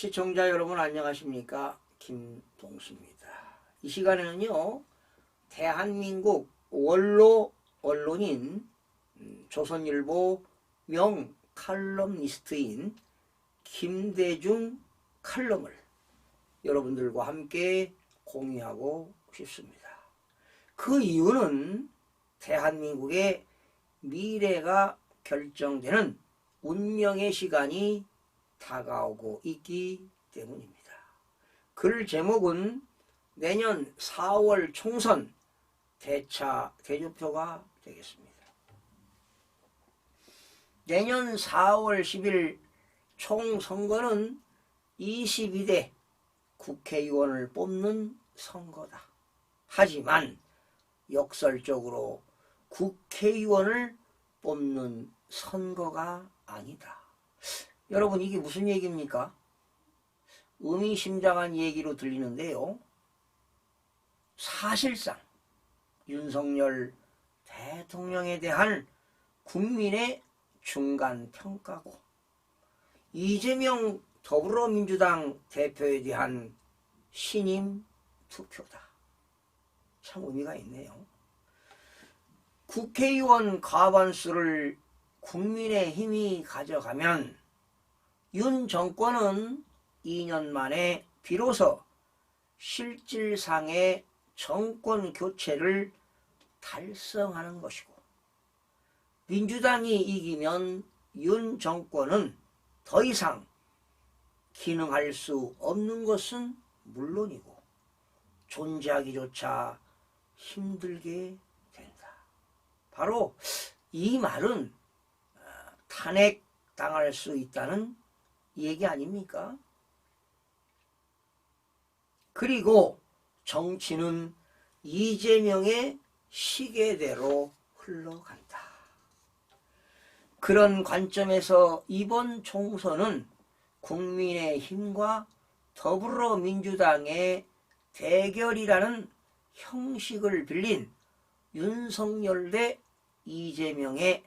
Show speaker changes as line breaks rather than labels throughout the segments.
시청자 여러분 안녕하십니까? 김동수입니다. 이 시간에는요, 대한민국 원로 언론인 조선일보 명 칼럼니스트인 김대중 칼럼을 여러분들과 함께 공유하고 싶습니다. 그 이유는 대한민국의 미래가 결정되는 운명의 시간이 다가오고 있기 때문입니다. 글 제목은 내년 4월 총선 대차 대조표가 되겠습니다. 내년 4월 10일 총선거는 22대 국회의원을 뽑는 선거다. 하지만 역설적으로 국회의원을 뽑는 선거가 아니다. 여러분, 이게 무슨 얘기입니까? 의미심장한 얘기로 들리는데요. 사실상 윤석열 대통령에 대한 국민의 중간평가고 이재명 더불어민주당 대표에 대한 신임 투표다. 참 의미가 있네요. 국회의원 과반수를 국민의힘이 가져가면 윤 정권은 2년 만에 비로소 실질상의 정권 교체를 달성하는 것이고, 민주당이 이기면 윤 정권은 더 이상 기능할 수 없는 것은 물론이고 존재하기조차 힘들게 된다. 바로 이 말은 탄핵당할 수 있다는 얘기 아닙니까? 그리고 정치는 이재명의 시계대로 흘러간다. 그런 관점에서 이번 총선은 국민의힘과 더불어민주당의 대결이라는 형식을 빌린 윤석열 대 이재명의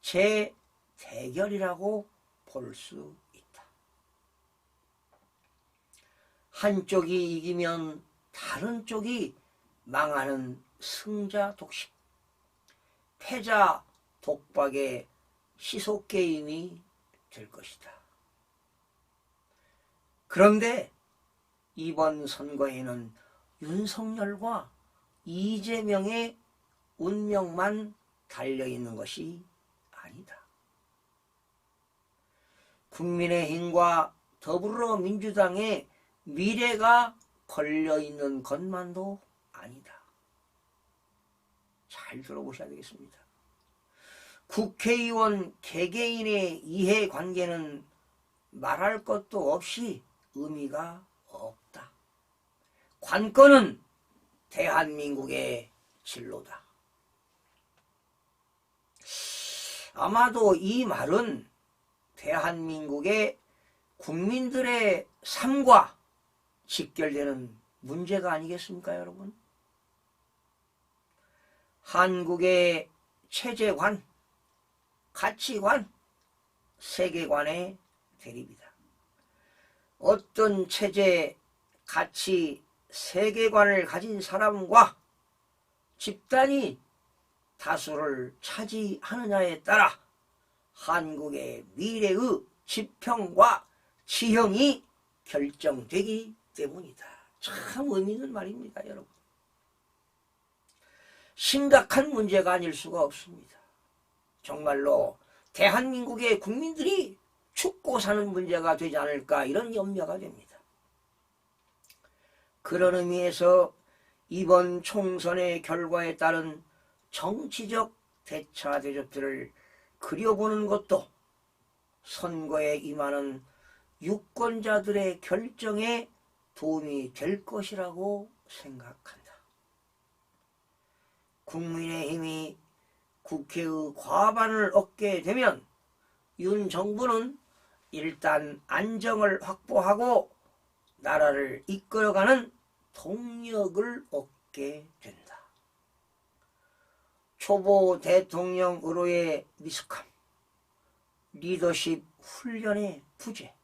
재대결이라고 볼 수 있다. 한쪽이 이기면 다른 쪽이 망하는 승자 독식, 패자 독박의 시소게임이 될 것이다. 그런데 이번 선거에는 윤석열과 이재명의 운명만 달려있는 것이 아니다. 국민의힘과 더불어민주당의 미래가 걸려있는 것만도 아니다. 잘 들어보셔야 되겠습니다. 국회의원 개개인의 이해관계는 말할 것도 없이 의미가 없다. 관건은 대한민국의 진로다. 아마도 이 말은 대한민국의 국민들의 삶과 직결되는 문제가 아니겠습니까, 여러분? 한국의 체제관, 가치관, 세계관의 대립이다. 어떤 체제, 가치, 세계관을 가진 사람과 집단이 다수를 차지하느냐에 따라 한국의 미래의 지평과 지형이 결정되기 때문이다. 참 의미 있는 말입니다, 여러분. 심각한 문제가 아닐 수가 없습니다. 정말로 대한민국의 국민들이 죽고 사는 문제가 되지 않을까, 이런 염려가 됩니다. 그런 의미에서 이번 총선의 결과에 따른 정치적 대차 대조표를 그려보는 것도 선거에 임하는 유권자들의 결정에 도움이 될 것이라고 생각한다. 국민의힘이 국회의 과반을 얻게 되면 윤 정부는 일단 안정을 확보하고 나라를 이끌어가는 동력을 얻게 된다. 초보 대통령으로의 미숙함, 리더십 훈련의 부재,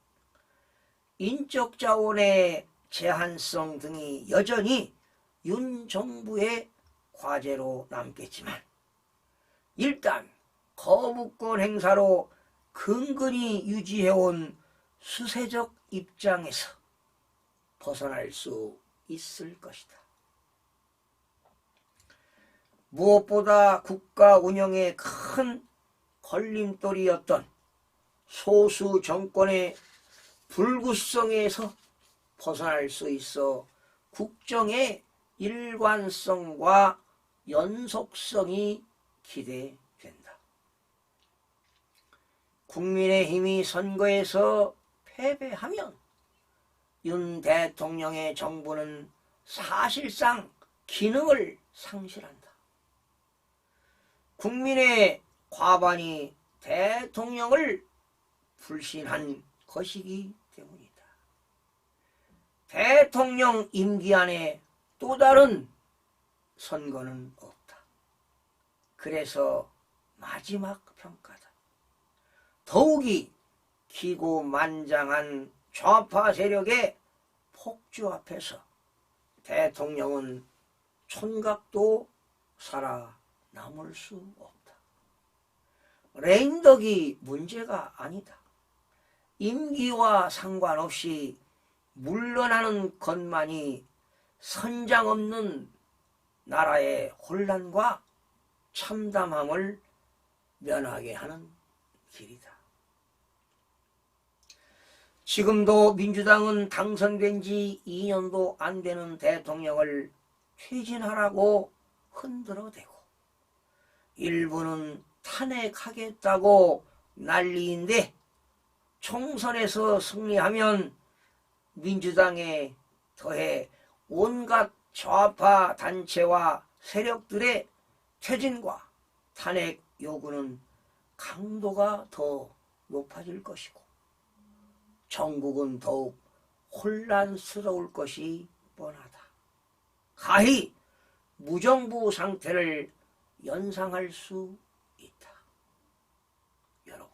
인적 자원의 제한성 등이 여전히 윤 정부의 과제로 남겠지만 일단 거부권 행사로 근근히 유지해온 수세적 입장에서 벗어날 수 있을 것이다. 무엇보다 국가 운영에 큰 걸림돌이었던 소수 정권의 불구성에서 벗어날 수 있어 국정의 일관성과 연속성이 기대된다. 국민의힘이 선거에서 패배하면 윤 대통령의 정부는 사실상 기능을 상실한다. 국민의 과반이 대통령을 불신한 것이기 때문이다. 대통령 임기 안에 또 다른 선거는 없다. 그래서 마지막 평가다. 더욱이 기고만장한 좌파 세력의 폭주 앞에서 대통령은 촌각도 살아남을 수 없다. 레임덕이 문제가 아니다. 임기와 상관없이 물러나는 것만이 선장 없는 나라의 혼란과 참담함을 면하게 하는 길이다. 지금도 민주당은 당선된 지 2년도 안 되는 대통령을 퇴진하라고 흔들어대고 일부는 탄핵하겠다고 난리인데 총선에서 승리하면 민주당에 더해 온갖 좌파 단체와 세력들의 퇴진과 탄핵 요구는 강도가 더 높아질 것이고 전국은 더욱 혼란스러울 것이 뻔하다. 가히 무정부 상태를 연상할 수 있다. 여러분,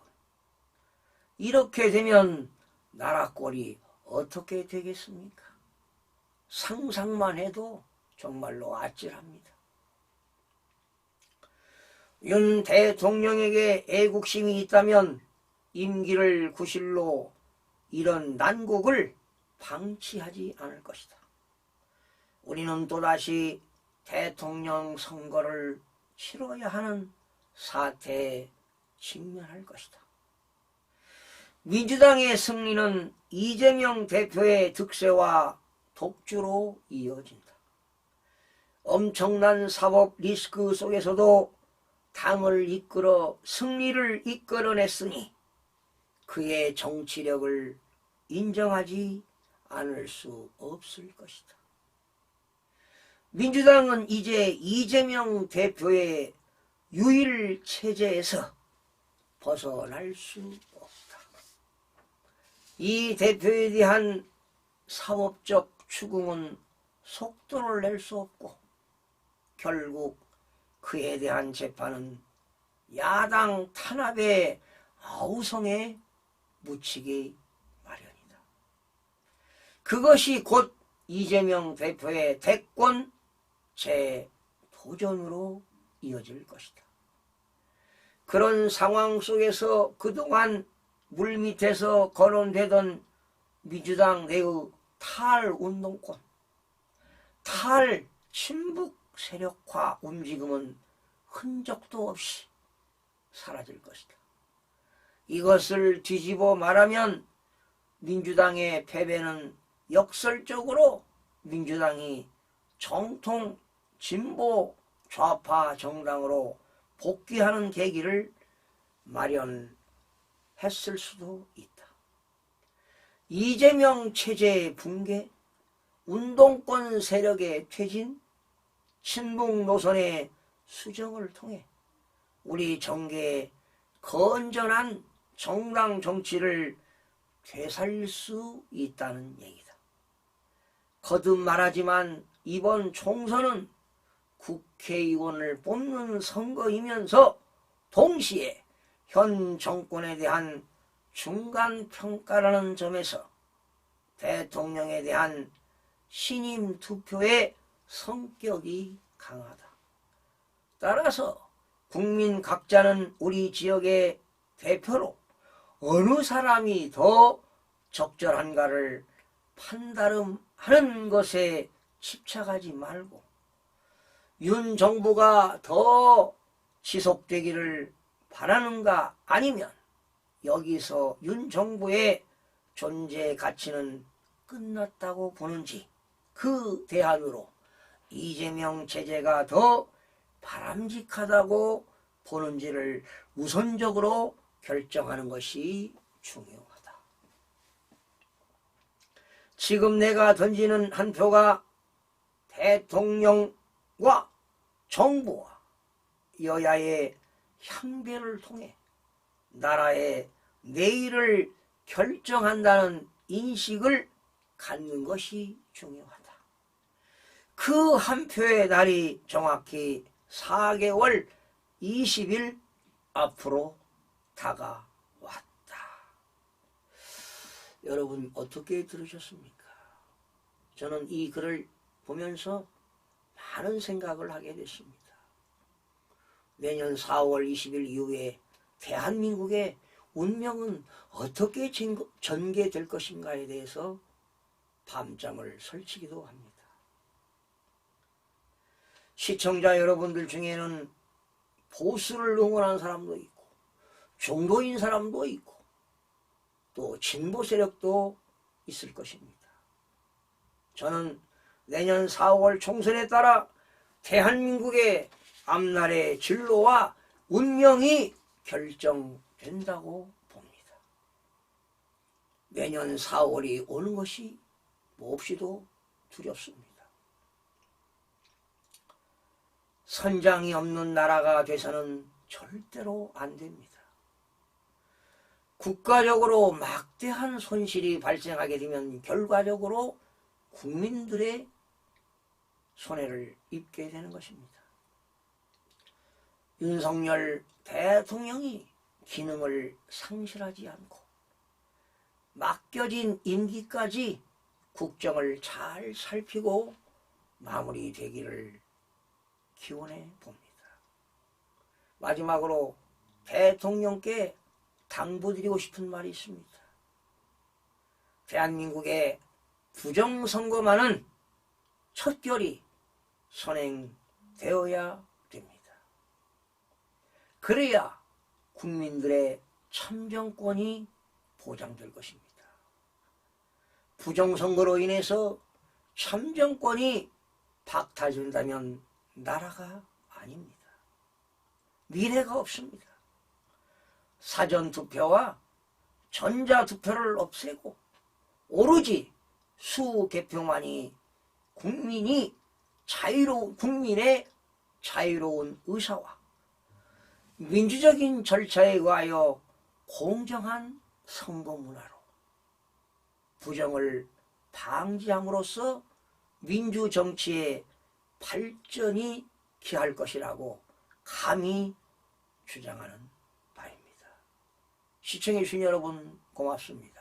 이렇게 되면 나라 꼴이 어떻게 되겠습니까? 상상만 해도 정말로 아찔합니다. 윤 대통령에게 애국심이 있다면 임기를 구실로 이런 난국을 방치하지 않을 것이다. 우리는 또다시 대통령 선거를 치러야 하는 사태에 직면할 것이다. 민주당의 승리는 이재명 대표의 득세와 독주로 이어진다. 엄청난 사법 리스크 속에서도 당을 이끌어 승리를 이끌어냈으니 그의 정치력을 인정하지 않을 수 없을 것이다. 민주당은 이제 이재명 대표의 유일 체제에서 벗어날 수 없다. 이 대표에 대한 사법적 추궁은 속도를 낼 수 없고 결국 그에 대한 재판은 야당 탄압의 아우성에 묻히기 마련이다. 그것이 곧 이재명 대표의 대권 재도전으로 이어질 것이다. 그런 상황 속에서 그동안 물밑에서 거론되던 민주당 내의 탈운동권, 탈친북 세력화 움직임은 흔적도 없이 사라질 것이다. 이것을 뒤집어 말하면 민주당의 패배는 역설적으로 민주당이 정통 진보 좌파 정당으로 복귀하는 계기를 마련했을 수도 있다. 이재명 체제의 붕괴, 운동권 세력의 퇴진, 친북 노선의 수정을 통해 우리 정계의 건전한 정당 정치를 되살릴 수 있다는 얘기다. 거듭 말하지만 이번 총선은 국회의원을 뽑는 선거이면서 동시에 현 정권에 대한 중간평가라는 점에서 대통령에 대한 신임 투표의 성격이 강하다. 따라서 국민 각자는 우리 지역의 대표로 어느 사람이 더 적절한가를 판단하는 것에 집착하지 말고 윤 정부가 더 지속되기를 바라는가, 아니면 여기서 윤 정부의 존재 가치는 끝났다고 보는지, 그 대안으로 이재명 체제가 더 바람직하다고 보는지를 우선적으로 결정하는 것이 중요하다. 지금 내가 던지는 한 표가 대통령과 정부와 여야의 향배를 통해 나라의 내일을 결정한다는 인식을 갖는 것이 중요하다. 그 한 표의 날이 정확히 4개월 20일 앞으로 다가왔다. 여러분 어떻게 들으셨습니까? 저는 이 글을 보면서 많은 생각을 하게 됐습니다. 내년 4월 20일 이후에 대한민국의 운명은 어떻게 전개될 것인가에 대해서 밤잠을 설치기도 합니다. 시청자 여러분들 중에는 보수를 응원하는 사람도 있고 중도인 사람도 있고 또 진보 세력도 있을 것입니다. 저는 내년 4월 총선에 따라 대한민국의 앞날의 진로와 운명이 결정된다고 봅니다. 내년 4월이 오는 것이 몹시도 두렵습니다. 선장이 없는 나라가 돼서는 절대로 안 됩니다. 국가적으로 막대한 손실이 발생하게 되면 결과적으로 국민들의 손해를 입게 되는 것입니다. 윤석열 대통령이 기능을 상실하지 않고 맡겨진 임기까지 국정을 잘 살피고 마무리되기를 기원해 봅니다. 마지막으로 대통령께 당부드리고 싶은 말이 있습니다. 대한민국의 부정선거만은 척결이 선행되어야 됩니다. 그래야 국민들의 참정권이 보장될 것입니다. 부정선거로 인해서 참정권이 박탈된다면 나라가 아닙니다. 미래가 없습니다. 사전투표와 전자투표를 없애고 오로지 수개표만이 국민의 자유로운 의사와 민주적인 절차에 의하여 공정한 선거 문화로 부정을 방지함으로써 민주정치의 발전이 기할 것이라고 감히 주장하는 바입니다. 시청해주신 여러분 고맙습니다.